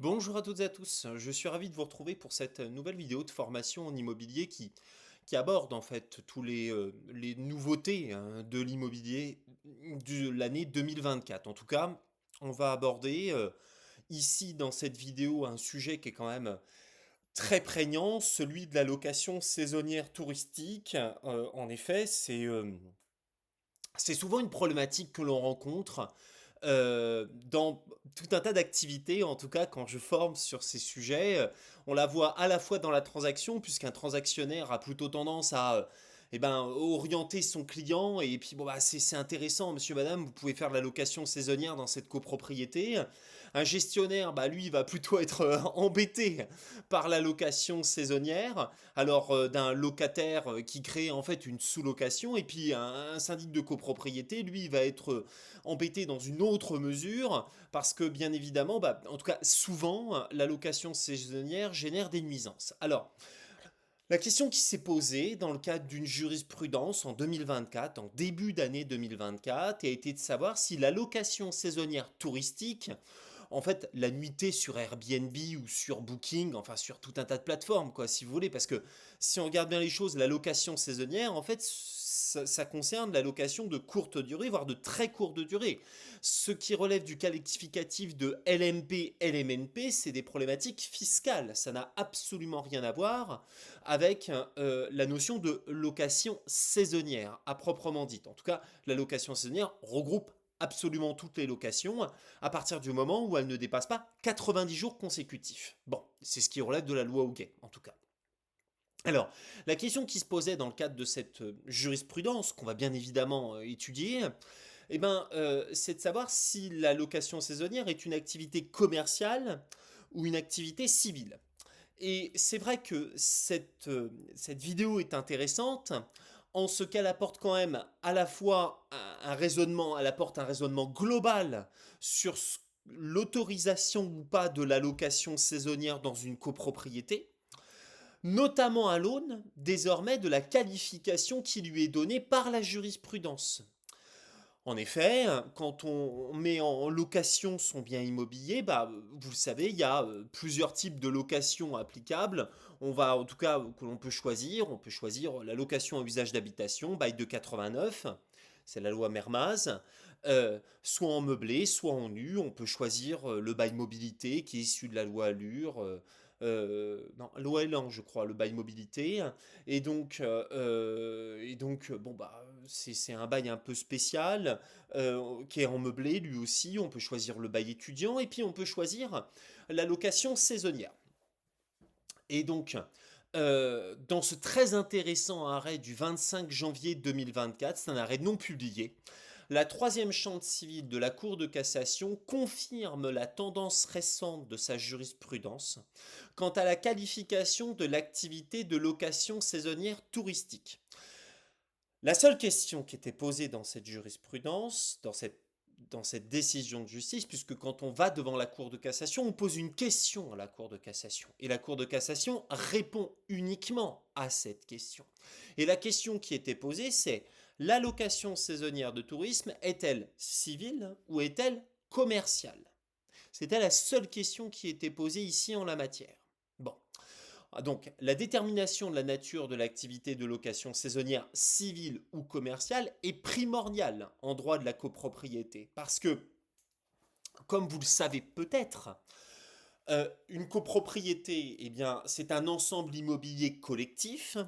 Bonjour à toutes et à tous, je suis ravi de vous retrouver pour cette nouvelle vidéo de formation en immobilier qui aborde en fait tous les nouveautés hein, de l'immobilier de l'année 2024. En tout cas, on va aborder ici dans cette vidéo un sujet qui est quand même très prégnant, celui de la location saisonnière touristique. En effet, c'est souvent une problématique que l'on rencontre dans tout un tas d'activités, en tout cas quand je forme sur ces sujets, on la voit à la fois dans la transaction, puisqu'un transactionnaire a plutôt tendance à orienter son client, et puis bon bah c'est intéressant, monsieur, madame, vous pouvez faire de la location saisonnière dans cette copropriété. Un gestionnaire, bah lui, va plutôt être embêté par la location saisonnière, alors d'un locataire qui crée en fait une sous-location, et puis un syndic de copropriété, lui, il va être embêté dans une autre mesure, parce que bien évidemment, bah, en tout cas souvent, la location saisonnière génère des nuisances. Alors, la question qui s'est posée dans le cadre d'une jurisprudence en 2024, en début d'année 2024, a été de savoir si la location saisonnière touristique, en fait, la nuitée sur Airbnb ou sur Booking, enfin sur tout un tas de plateformes, quoi, si vous voulez, parce que si on regarde bien les choses, la location saisonnière, en fait, ça concerne la location de courte durée, voire de très courte durée. Ce qui relève du qualificatif de LMP, LMNP, c'est des problématiques fiscales. Ça n'a absolument rien à voir avec la notion de location saisonnière, à proprement dite. En tout cas, la location saisonnière regroupe absolument toutes les locations à partir du moment où elles ne dépassent pas 90 jours consécutifs. Bon, c'est ce qui relève de la loi Houguet, en tout cas. Alors, la question qui se posait dans le cadre de cette jurisprudence, qu'on va bien évidemment étudier, c'est de savoir si la location saisonnière est une activité commerciale ou une activité civile. Et c'est vrai que cette vidéo est intéressante en ce qu'elle apporte quand même à la fois un raisonnement, elle apporte un raisonnement global sur l'autorisation ou pas de la location saisonnière dans une copropriété, notamment à l'aune désormais de la qualification qui lui est donnée par la jurisprudence. En effet, quand on met en location son bien immobilier, bah, vous le savez, il y a plusieurs types de location applicables. On va, en tout cas, que l'on peut choisir. On peut choisir la location à usage d'habitation, bail de 89, c'est la loi Mermaz. Soit en meublé, soit en nu. On peut choisir le bail mobilité qui est issu de la loi Allure. Non, loi Elan, je crois, le bail mobilité. Bon, bah, c'est un bail un peu spécial qui est en meublé lui aussi. On peut choisir le bail étudiant et puis on peut choisir la location saisonnière. Et donc, dans ce très intéressant arrêt du 25 janvier 2024, c'est un arrêt non publié, la troisième chambre civile de la Cour de cassation confirme la tendance récente de sa jurisprudence quant à la qualification de l'activité de location saisonnière touristique. La seule question qui était posée dans cette jurisprudence, dans cette décision de justice, puisque quand on va devant la Cour de cassation, on pose une question à la Cour de cassation. Et la Cour de cassation répond uniquement à cette question. Et la question qui était posée, c'est la location saisonnière de tourisme est-elle civile ou est-elle commerciale? C'était la seule question qui était posée ici en la matière. Bon. Donc, la détermination de la nature de l'activité de location saisonnière civile ou commerciale est primordiale en droit de la copropriété. Parce que, comme vous le savez peut-être, une copropriété, eh bien, c'est un ensemble immobilier collectif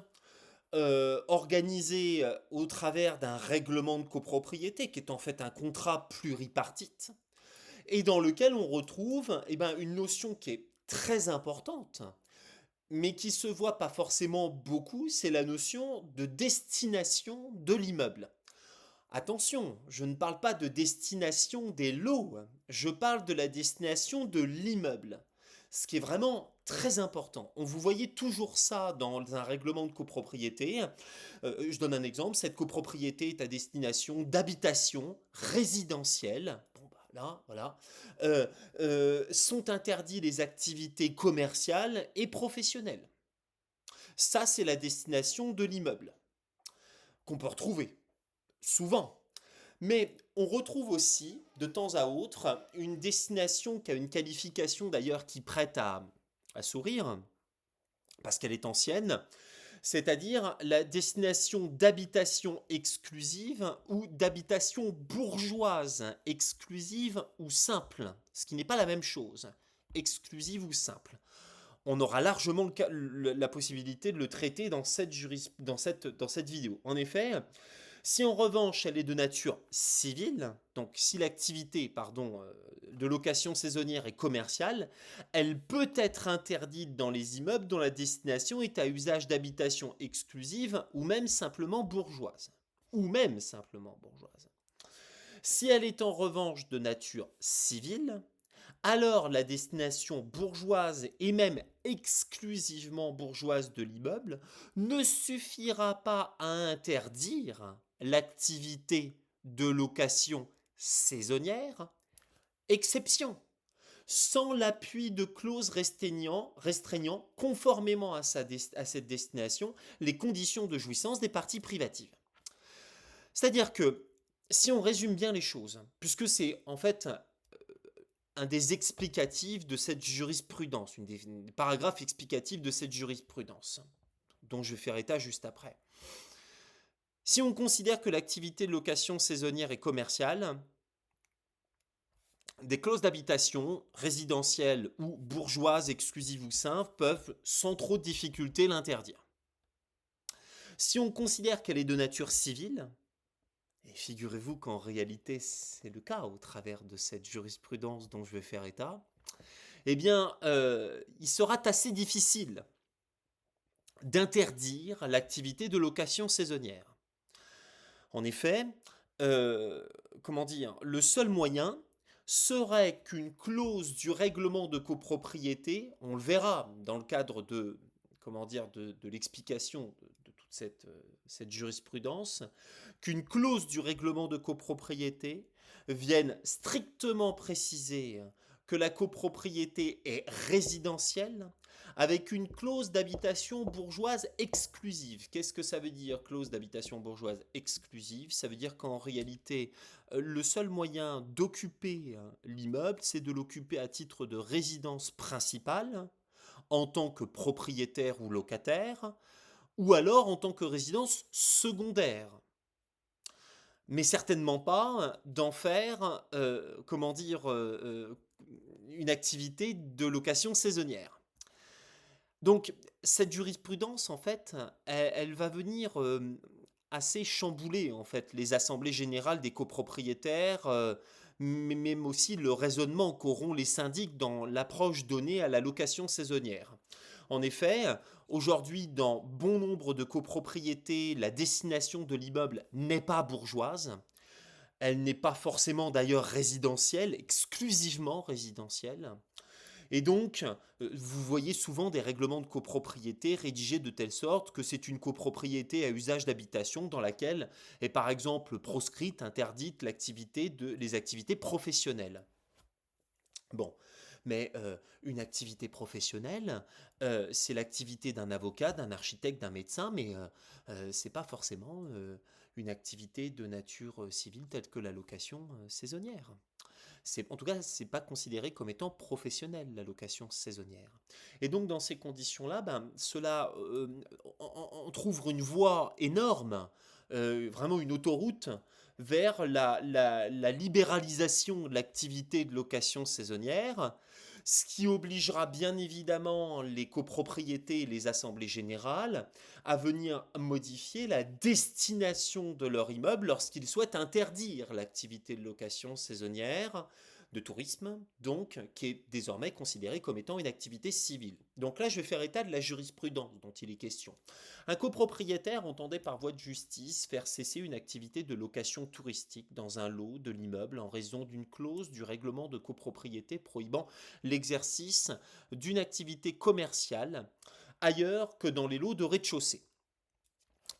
organisé au travers d'un règlement de copropriété qui est en fait un contrat pluripartite et dans lequel on retrouve une notion qui est très importante mais qui se voit pas forcément beaucoup, c'est la notion de destination de l'immeuble. Attention, je ne parle pas de destination des lots, je parle de la destination de l'immeuble. Ce qui est vraiment très important. On vous voyez toujours ça dans un règlement de copropriété. Je donne un exemple, cette copropriété est à destination d'habitation résidentielle. Bon, bah, là, voilà. Sont interdits les activités commerciales et professionnelles. Ça, c'est la destination de l'immeuble qu'on peut retrouver souvent. Mais on retrouve aussi, de temps à autre, une destination qui a une qualification d'ailleurs qui prête à sourire, parce qu'elle est ancienne, c'est-à-dire la destination d'habitation exclusive ou d'habitation bourgeoise exclusive ou simple, ce qui n'est pas la même chose, exclusive ou simple. On aura largement la possibilité de le traiter dans cette vidéo. En effet, si en revanche elle est de nature civile, donc si l'activité de location saisonnière est commerciale, elle peut être interdite dans les immeubles dont la destination est à usage d'habitation exclusive ou même simplement bourgeoise. Ou même simplement bourgeoise. Si elle est en revanche de nature civile, alors la destination bourgeoise et même exclusivement bourgeoise de l'immeuble ne suffira pas à interdire l'activité de location saisonnière, exception, sans l'appui de clauses restreignant conformément à cette destination les conditions de jouissance des parties privatives. C'est-à-dire que si on résume bien les choses, puisque c'est en fait un des explicatifs de cette jurisprudence, des paragraphes explicatifs de cette jurisprudence, dont je vais faire état juste après. Si on considère que l'activité de location saisonnière est commerciale, des clauses d'habitation, résidentielle ou bourgeoise, exclusive ou simple, peuvent sans trop de difficulté l'interdire. Si on considère qu'elle est de nature civile, et figurez-vous qu'en réalité c'est le cas au travers de cette jurisprudence dont je vais faire état, eh bien, il sera assez difficile d'interdire l'activité de location saisonnière. En effet, comment dire, le seul moyen serait qu'une clause du règlement de copropriété, on le verra dans le cadre de, comment dire, de l'explication de toute cette jurisprudence, qu'une clause du règlement de copropriété vienne strictement préciser que la copropriété est résidentielle avec une clause d'habitation bourgeoise exclusive. Qu'est-ce que ça veut dire, clause d'habitation bourgeoise exclusive? Ça veut dire qu'en réalité, le seul moyen d'occuper l'immeuble, c'est de l'occuper à titre de résidence principale, en tant que propriétaire ou locataire, ou alors en tant que résidence secondaire. Mais certainement pas d'en faire, une activité de location saisonnière. Donc, cette jurisprudence, en fait, elle va venir assez chambouler, en fait, les assemblées générales des copropriétaires, mais même aussi le raisonnement qu'auront les syndics dans l'approche donnée à la location saisonnière. En effet, aujourd'hui, dans bon nombre de copropriétés, la destination de l'immeuble n'est pas bourgeoise. Elle n'est pas forcément d'ailleurs résidentielle, exclusivement résidentielle. Et donc, vous voyez souvent des règlements de copropriété rédigés de telle sorte que c'est une copropriété à usage d'habitation dans laquelle est par exemple proscrite, interdite les activités professionnelles. Bon, mais une activité professionnelle, c'est l'activité d'un avocat, d'un architecte, d'un médecin, mais c'est pas forcément une activité de nature civile telle que la location saisonnière. En tout cas, c'est pas considéré comme étant professionnel, la location saisonnière. Et donc, dans ces conditions-là, ben, cela entrouvre une voie énorme, vraiment une autoroute vers la libéralisation de l'activité de location saisonnière, ce qui obligera bien évidemment les copropriétés et les assemblées générales à venir modifier la destination de leur immeuble lorsqu'ils souhaitent interdire l'activité de location saisonnière de tourisme, donc qui est désormais considérée comme étant une activité civile. Donc là, je vais faire état de la jurisprudence dont il est question. Un copropriétaire entendait par voie de justice faire cesser une activité de location touristique dans un lot de l'immeuble en raison d'une clause du règlement de copropriété prohibant l'exercice d'une activité commerciale ailleurs que dans les lots de rez-de-chaussée.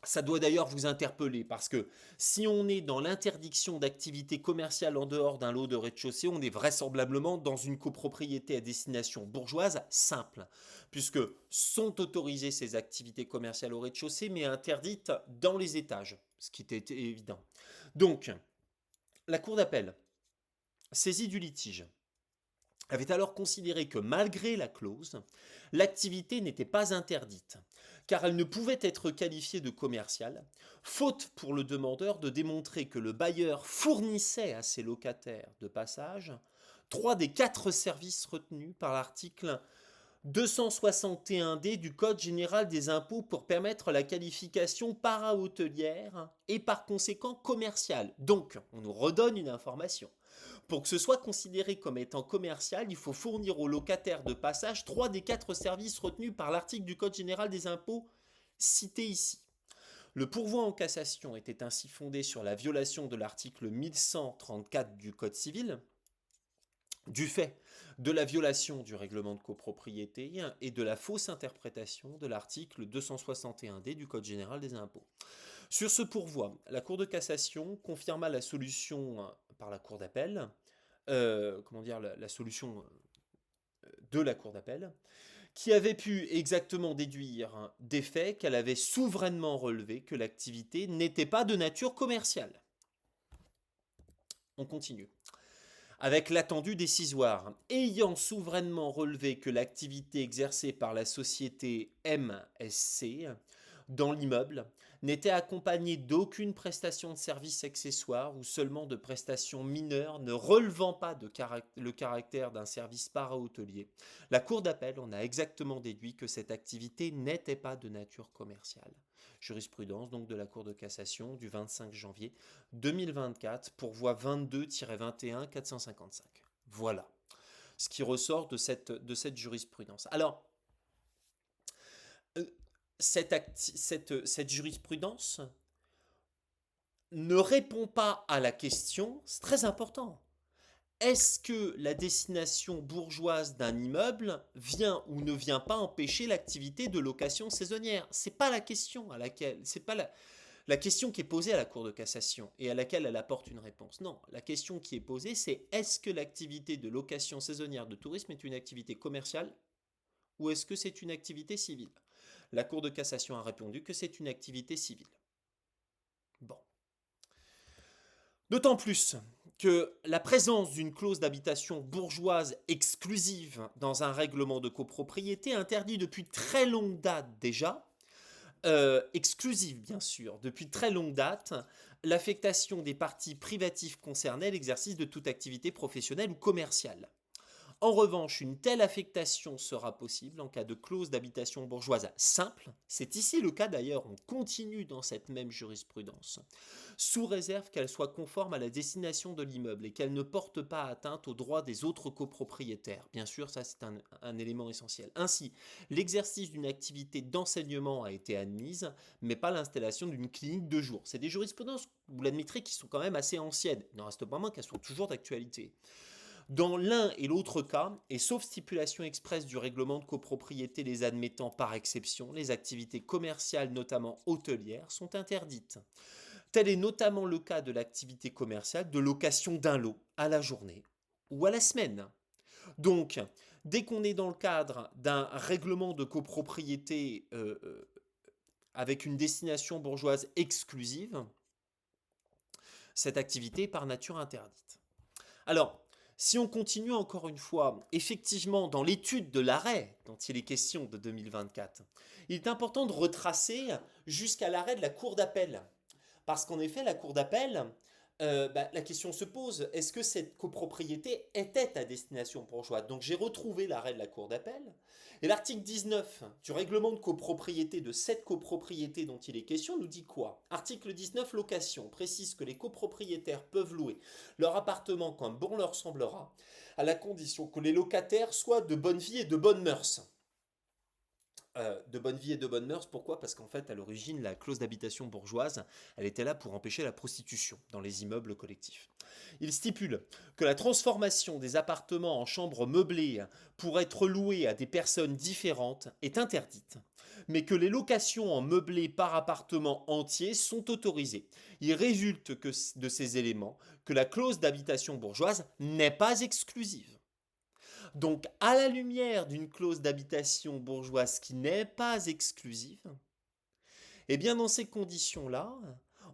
Ça doit d'ailleurs vous interpeller parce que si on est dans l'interdiction d'activité commerciale en dehors d'un lot de rez-de-chaussée, on est vraisemblablement dans une copropriété à destination bourgeoise simple, puisque sont autorisées ces activités commerciales au rez-de-chaussée mais interdites dans les étages, ce qui était évident. Donc, La Cour d'appel, saisie du litige, avait alors considéré que malgré la clause, l'activité n'était pas interdite, car elle ne pouvait être qualifiée de commerciale, faute pour le demandeur de démontrer que le bailleur fournissait à ses locataires de passage trois des quatre services retenus par l'article 261D du Code général des impôts pour permettre la qualification para-hôtelière et par conséquent commerciale. Donc, on nous redonne une information. Pour que ce soit considéré comme étant commercial, il faut fournir aux locataires de passage trois des quatre services retenus par l'article du Code général des impôts cité ici. Le pourvoi en cassation était ainsi fondé sur la violation de l'article 1134 du Code civil, du fait de la violation du règlement de copropriété et de la fausse interprétation de l'article 261D du Code général des impôts. Sur ce pourvoi, la Cour de cassation confirma la solution par la Cour d'appel, la solution de la Cour d'appel, qui avait pu exactement déduire des faits qu'elle avait souverainement relevé que l'activité n'était pas de nature commerciale. On continue. Avec l'attendu décisoire, ayant souverainement relevé que l'activité exercée par la société MSC dans l'immeuble n'était accompagnée d'aucune prestation de service accessoire ou seulement de prestations mineures ne relevant pas de le caractère d'un service para-hôtelier, la Cour d'appel en a exactement déduit que cette activité n'était pas de nature commerciale. Jurisprudence donc de la Cour de cassation du 25 janvier 2024, pourvoi 22-21 455. Voilà ce qui ressort de cette jurisprudence. Alors, cette jurisprudence ne répond pas à la question, c'est très important. Est-ce que la destination bourgeoise d'un immeuble vient ou ne vient pas empêcher l'activité de location saisonnière? C'est pas la question à laquelle, c'est pas la question qui est posée à la Cour de cassation et à laquelle elle apporte une réponse. Non, la question qui est posée, c'est est-ce que l'activité de location saisonnière de tourisme est une activité commerciale ou est-ce que c'est une activité civile? La Cour de cassation a répondu que c'est une activité civile. Bon. D'autant plus que la présence d'une clause d'habitation bourgeoise exclusive dans un règlement de copropriété interdit depuis très longue date déjà, exclusive bien sûr, depuis très longue date, l'affectation des parties privatives concernées à l'exercice de toute activité professionnelle ou commerciale. En revanche, une telle affectation sera possible en cas de clause d'habitation bourgeoise simple. C'est ici le cas d'ailleurs, on continue dans cette même jurisprudence, sous réserve qu'elle soit conforme à la destination de l'immeuble et qu'elle ne porte pas atteinte aux droits des autres copropriétaires. Bien sûr, ça c'est un élément essentiel. Ainsi, l'exercice d'une activité d'enseignement a été admise, mais pas l'installation d'une clinique de jour. C'est des jurisprudences, vous l'admettrez, qui sont quand même assez anciennes. Il n'en reste pas moins qu'elles sont toujours d'actualité. Dans l'un et l'autre cas, et sauf stipulation expresse du règlement de copropriété les admettant par exception, les activités commerciales, notamment hôtelières, sont interdites. Tel est notamment le cas de l'activité commerciale de location d'un lot à la journée ou à la semaine. Donc, dès qu'on est dans le cadre d'un règlement de copropriété avec une destination bourgeoise exclusive, cette activité est par nature interdite. Alors, si on continue encore une fois, effectivement, dans l'étude de l'arrêt dont il est question de 2024, il est important de retracer jusqu'à l'arrêt de la Cour d'appel. Parce qu'en effet, la Cour d'appel, la question se pose, est-ce que cette copropriété était à destination bourgeoise? Donc j'ai retrouvé l'arrêt de la Cour d'appel, et l'article 19 du règlement de copropriété de cette copropriété dont il est question nous dit quoi? Article 19, location, précise que les copropriétaires peuvent louer leur appartement comme bon leur semblera, à la condition que les locataires soient de bonne vie et de bonnes mœurs. De bonne vie et de bonnes mœurs. Pourquoi? Parce qu'en fait, à l'origine, la clause d'habitation bourgeoise, elle était là pour empêcher la prostitution dans les immeubles collectifs. Il stipule que la transformation des appartements en chambres meublées pour être louées à des personnes différentes est interdite, mais que les locations en meublé par appartement entier sont autorisées. Il résulte de ces éléments que la clause d'habitation bourgeoise n'est pas exclusive. Donc, à la lumière d'une clause d'habitation bourgeoise qui n'est pas exclusive, eh bien, dans ces conditions-là,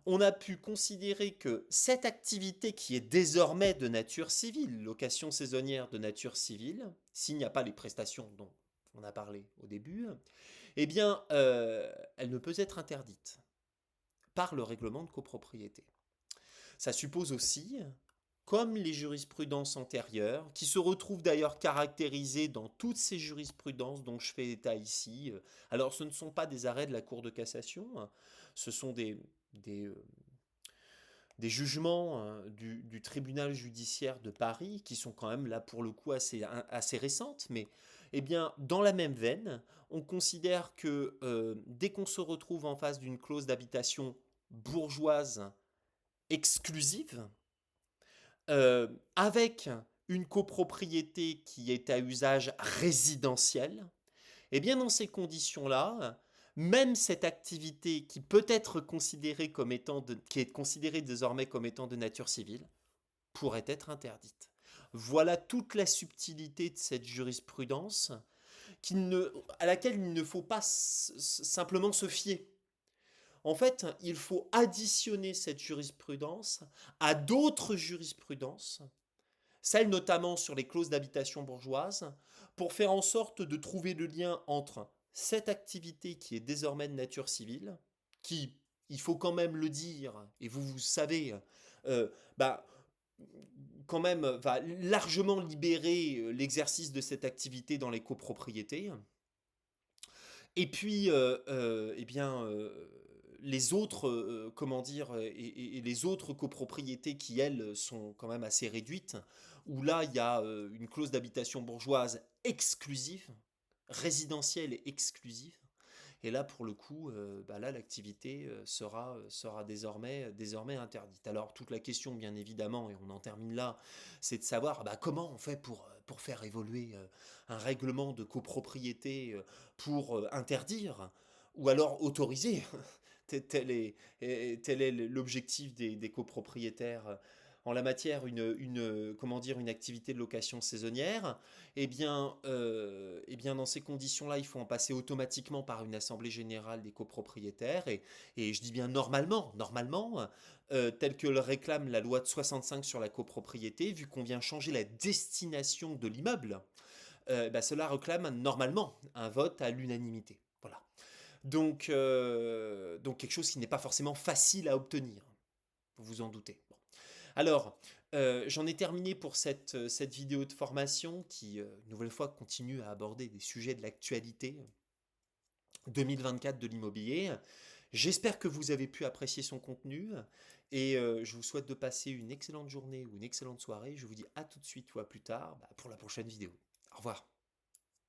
on a pu considérer que cette activité qui est désormais de nature civile, location saisonnière de nature civile, s'il n'y a pas les prestations dont on a parlé au début, eh bien, elle ne peut être interdite par le règlement de copropriété. Ça suppose aussi, comme les jurisprudences antérieures, qui se retrouvent d'ailleurs caractérisées dans toutes ces jurisprudences dont je fais état ici. Alors ce ne sont pas des arrêts de la Cour de cassation, hein, ce sont des, euh, des jugements du tribunal judiciaire de Paris qui sont quand même là pour le coup assez récentes, mais eh bien, dans la même veine, on considère que dès qu'on se retrouve en face d'une clause d'habitation bourgeoise exclusive, avec une copropriété qui est à usage résidentiel, eh bien dans ces conditions-là, même cette activité qui peut être considérée comme qui est considérée désormais comme étant de nature civile, pourrait être interdite. Voilà toute la subtilité de cette jurisprudence à laquelle il ne faut pas simplement se fier. En fait, il faut additionner cette jurisprudence à d'autres jurisprudences, celles notamment sur les clauses d'habitation bourgeoise, pour faire en sorte de trouver le lien entre cette activité qui est désormais de nature civile, qui, il faut quand même le dire, et vous savez, euh, bah, quand même va largement libérer l'exercice de cette activité dans les copropriétés, et puis, eh bien, les autres, comment dire, et les autres copropriétés qui, elles, sont quand même assez réduites, où là, il y a une clause d'habitation bourgeoise exclusive, résidentielle et exclusive. Et là, pour le coup, bah là, l'activité sera désormais interdite. Alors, toute la question, bien évidemment, et on en termine là, c'est de savoir bah, comment on fait pour faire évoluer un règlement de copropriété pour interdire ou alors autoriser. Tel est l'objectif des copropriétaires en la matière comment dire, une activité de location saisonnière, eh bien dans ces conditions-là, il faut en passer automatiquement par une assemblée générale des copropriétaires, et je dis bien normalement, tel que le réclame la loi de 65 sur la copropriété, vu qu'on vient changer la destination de l'immeuble, bah, cela réclame normalement un vote à l'unanimité. Voilà. Donc quelque chose qui n'est pas forcément facile à obtenir, vous vous en doutez. Bon. Alors, j'en ai terminé pour cette vidéo de formation qui, une nouvelle fois, continue à aborder des sujets de l'actualité 2024 de l'immobilier. J'espère que vous avez pu apprécier son contenu et je vous souhaite de passer une excellente journée ou une excellente soirée. Je vous dis à tout de suite ou à plus tard bah, pour la prochaine vidéo. Au revoir.